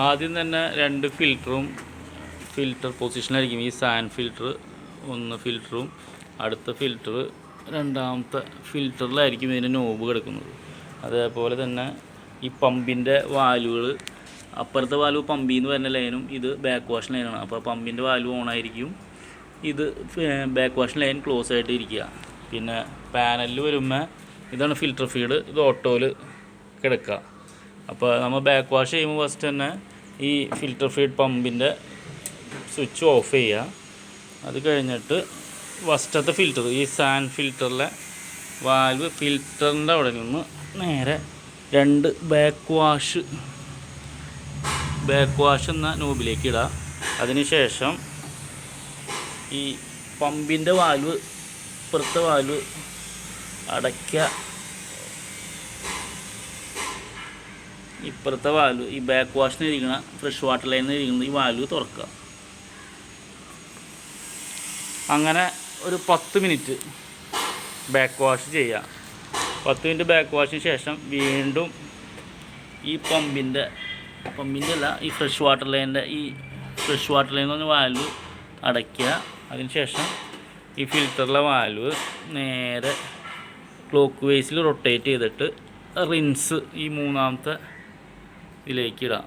ആദ്യം തന്നെ രണ്ട് ഫിൽറ്റർ പൊസിഷനിലായിരിക്കും. ഈ സാൻഡ് ഫിൽറ്റർ ഒന്ന് ഫിൽറ്ററും അടുത്ത ഫിൽറ്റർ രണ്ടാമത്തെ ഫിൽറ്ററിലായിരിക്കും ഇതിൻ്റെ നോബ് കിടക്കുന്നത്. അതേപോലെ തന്നെ ഈ പമ്പിൻ്റെ വാൽവുകൾ, അപ്പുറത്തെ വാൽവ് പമ്പിൽ നിന്ന് വരുന്ന ലൈനും ഇത് ബാക്ക് വാഷ് ലൈനാണ്. അപ്പോൾ പമ്പിൻ്റെ വാൽവ് ഓണായിരിക്കും, ഇത് ബാക്ക് വാഷ് ലൈൻ ക്ലോസ് ആയിട്ട് ഇരിക്കുക. പിന്നെ പാനലിൽ വരുമ്പോൾ ഇതാണ് ഫിൽറ്റർ ഫീഡ്, ഇത് ഓട്ടോയിൽ കിടക്കുക. അപ്പോൾ നമ്മൾ ബാക്ക് വാഷ് ചെയ്യുമ്പോൾ ഫസ്റ്റ് തന്നെ ഈ ഫിൽറ്റർ ഫീഡ് പമ്പിൻ്റെ സ്വിച്ച് ഓഫ് ചെയ്യുക. അത് കഴിഞ്ഞിട്ട് ഫസ്റ്റത്തെ ഫിൽറ്റർ, ഈ സാൻഡ് ഫിൽറ്ററിലെ വാൽവ് ഫിൽറ്ററിൻ്റെ അവിടെ നിന്ന് നേരെ രണ്ട് ബാക്ക് വാഷ് എന്ന നോബിലേക്ക് ഇടുക. അതിനുശേഷം ഈ പമ്പിൻ്റെ വാൽവ്, ഇപ്പുറത്തെ വാൽവ് അടയ്ക്കുക. ഇപ്പുറത്തെ വാൽവ്, ഈ ബാക്ക് വാഷിന് ഇരിക്കുന്ന ഫ്രഷ് വാട്ടർ ലൈനിൽ ഇരിക്കുന്ന ഈ വാൽവ് തുറക്കുക. അങ്ങനെ ഒരു 10 മിനിറ്റ് ബാക്ക് വാഷ് ചെയ്യുക. 10 മിനിറ്റ് ബാക്ക് വാഷിന് ശേഷം വീണ്ടും ഈ പമ്പിൻ്റെ അല്ല, ഈ ഫ്രഷ് വാട്ടർ ലൈനിൻ്റെ എന്ന് പറഞ്ഞ വാൽവ് അടയ്ക്കുക. അതിനുശേഷം ഈ ഫിൽറ്ററിലെ വാൽവ് നേരെ ക്ലോക്ക് വൈസിൽ റൊട്ടേറ്റ് ചെയ്തിട്ട് റിൻസ് ഈ മൂന്നാമത്തെ ഇതിലേക്ക് ഇടാം.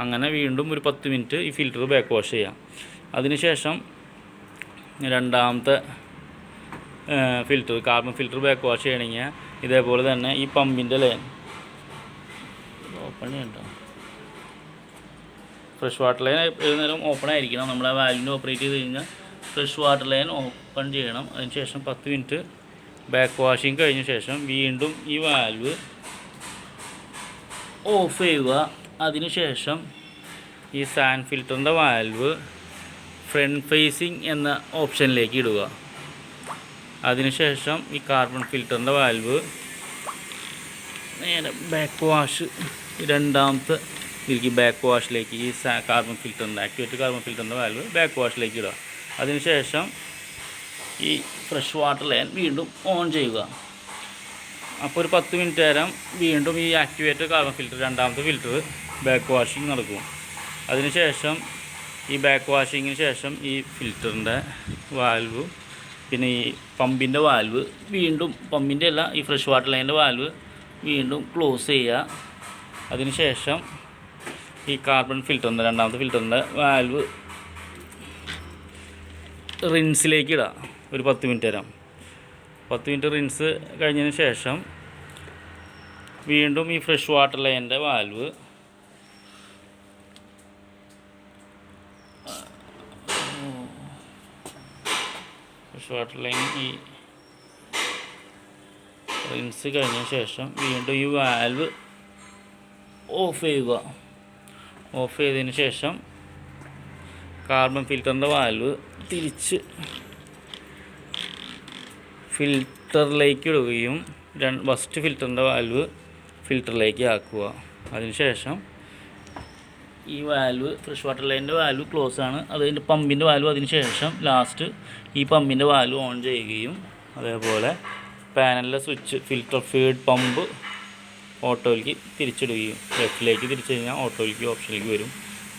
അങ്ങനെ വീണ്ടും ഒരു 10 മിനിറ്റ് ഈ ഫിൽറ്റർ ബാക്ക് വാഷ് ചെയ്യാം. അതിനുശേഷം രണ്ടാമത്തെ filter, carbon filter back wash ചെയ്യണമെങ്കിൽ ഇതേപോലെ തന്നെ ഈ പമ്പിൻ്റെ ലൈൻ ഓപ്പൺ ചെയ്യണ്ട, ഫ്രഷ് വാട്ടർ ലൈൻ ഏത് നേരം ഓപ്പൺ ആയിരിക്കണം. നമ്മൾ ആ വാൽവിൻ്റെ ഓപ്പറേറ്റ് ചെയ്ത് കഴിഞ്ഞാൽ ഫ്രഷ് വാട്ടർ ലൈൻ ഓപ്പൺ ചെയ്യണം. അതിനുശേഷം 10 മിനിറ്റ് ബാക്ക് വാഷിങ് കഴിഞ്ഞ ശേഷം വീണ്ടും ഈ വാൽവ് ഓഫ് ചെയ്യുക. അതിനുശേഷം ഈ സാൻഡ് ഫിൽറ്ററിൻ്റെ വാൽവ് ഫ്രണ്ട് ഫേസിങ് എന്ന ഓപ്ഷനിലേക്ക് ഇടുക. അതിനുശേഷം ഈ കാർബൺ ഫിൽറ്ററിൻ്റെ വാൽവ് നേരെ ബാക്ക് വാഷ്, രണ്ടാമത്തെ ഇതിലേക്ക് ബാക്ക് വാഷിലേക്ക് ഈ കാർബൺ ഫിൽറ്ററിൻ്റെ കാർബൺ ഫിൽറ്ററിൻ്റെ വാൽവ് ബാക്ക് വാഷിലേക്ക് ഇടുക. അതിനുശേഷം ഈ ഫ്രഷ് വാട്ടർ ലൈൻ വീണ്ടും ഓൺ ചെയ്യുക. അപ്പോൾ ഒരു 10 മിനിറ്റ് നേരം വീണ്ടും ഈ ആക്ടിവേറ്റഡ് കാർബൺ ഫിൽറ്റർ, രണ്ടാമത്തെ ഫിൽറ്റർ ബാക്ക് വാഷിങ് നടക്കും. അതിനുശേഷം ഈ ബാക്ക് വാഷിങ്ങിന് ശേഷം ഈ ഫിൽറ്ററിൻ്റെ വാൽവ്, പിന്നെ ഈ പമ്പിൻ്റെ വാൽവ് വീണ്ടും, പമ്പിൻ്റെ അല്ല, ഈ ഫ്രഷ് വാട്ടർ ലൈനിൻ്റെ വാൽവ് വീണ്ടും ക്ലോസ് ചെയ്യുക. അതിനുശേഷം ഈ കാർബൺ ഫിൽറ്ററിൻ്റെ, രണ്ടാമത്തെ ഫിൽറ്ററിൻ്റെ വാൽവ് റിൻസിലേക്ക് ഇടുക. ഒരു 10 മിനിറ്റ് നേരം 10 മിനിറ്റ് റിൻസ് കഴിഞ്ഞതിന് ശേഷം വീണ്ടും ഈ ഫ്രഷ് വാട്ടർ ലൈനിൻ്റെ വാൽവ് ഈ റിൻസ് കഴിഞ്ഞ ശേഷം വീണ്ടും ഈ വാൽവ് ഓഫ് ചെയ്യുക. ഓഫ് ചെയ്തതിന് ശേഷം കാർബൺ ഫിൽറ്ററിൻ്റെ വാൽവ് തിരിച്ച് ഫിൽറ്ററിലേക്ക് ഇടുകയും ഫസ്റ്റ് ഫിൽറ്ററിൻ്റെ വാൽവ് ഫിൽറ്ററിലേക്ക് ആക്കുക. അതിനുശേഷം ഈ വാൽവ്, ഫ്രഷ് വാട്ടർ ലൈനിൻ്റെ വാൽവ് ക്ലോസ് ആണ്, അതിൻ്റെ പമ്പിൻ്റെ വാൽവ് അതിനുശേഷം ലാസ്റ്റ് ഈ പമ്പിൻ്റെ വാൽവ് ഓൺ ചെയ്യുകയും അതേപോലെ പാനലിലെ സ്വിച്ച് ഫിൽറ്റർ ഫീഡ് പമ്പ് ഓട്ടോയിലേക്ക് തിരിച്ചിടുകയും, ലെഫ്റ്റിലേക്ക് തിരിച്ചു കഴിഞ്ഞാൽ ഓട്ടോയിലേക്ക് ഓപ്ഷനിലേക്ക് വരും.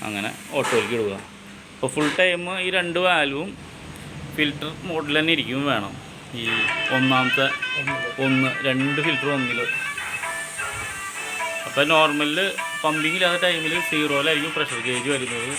അങ്ങനെ ഓട്ടോയിലേക്ക് ഇടുക. അപ്പോൾ ഫുൾ ടൈം ഈ രണ്ട് വാൽവും ഫിൽറ്റർ മോഡിൽ തന്നെ ഇരിക്കും വേണം. ഈ രണ്ട് ഫിൽറ്റർ ഒന്നിൽ. അപ്പോൾ നോർമലിൽ പമ്പിങ്ങില്ലാത്ത ടൈമിൽ 0-ലായിരിക്കും പ്രഷർ ഗേജ് വരുന്നത്.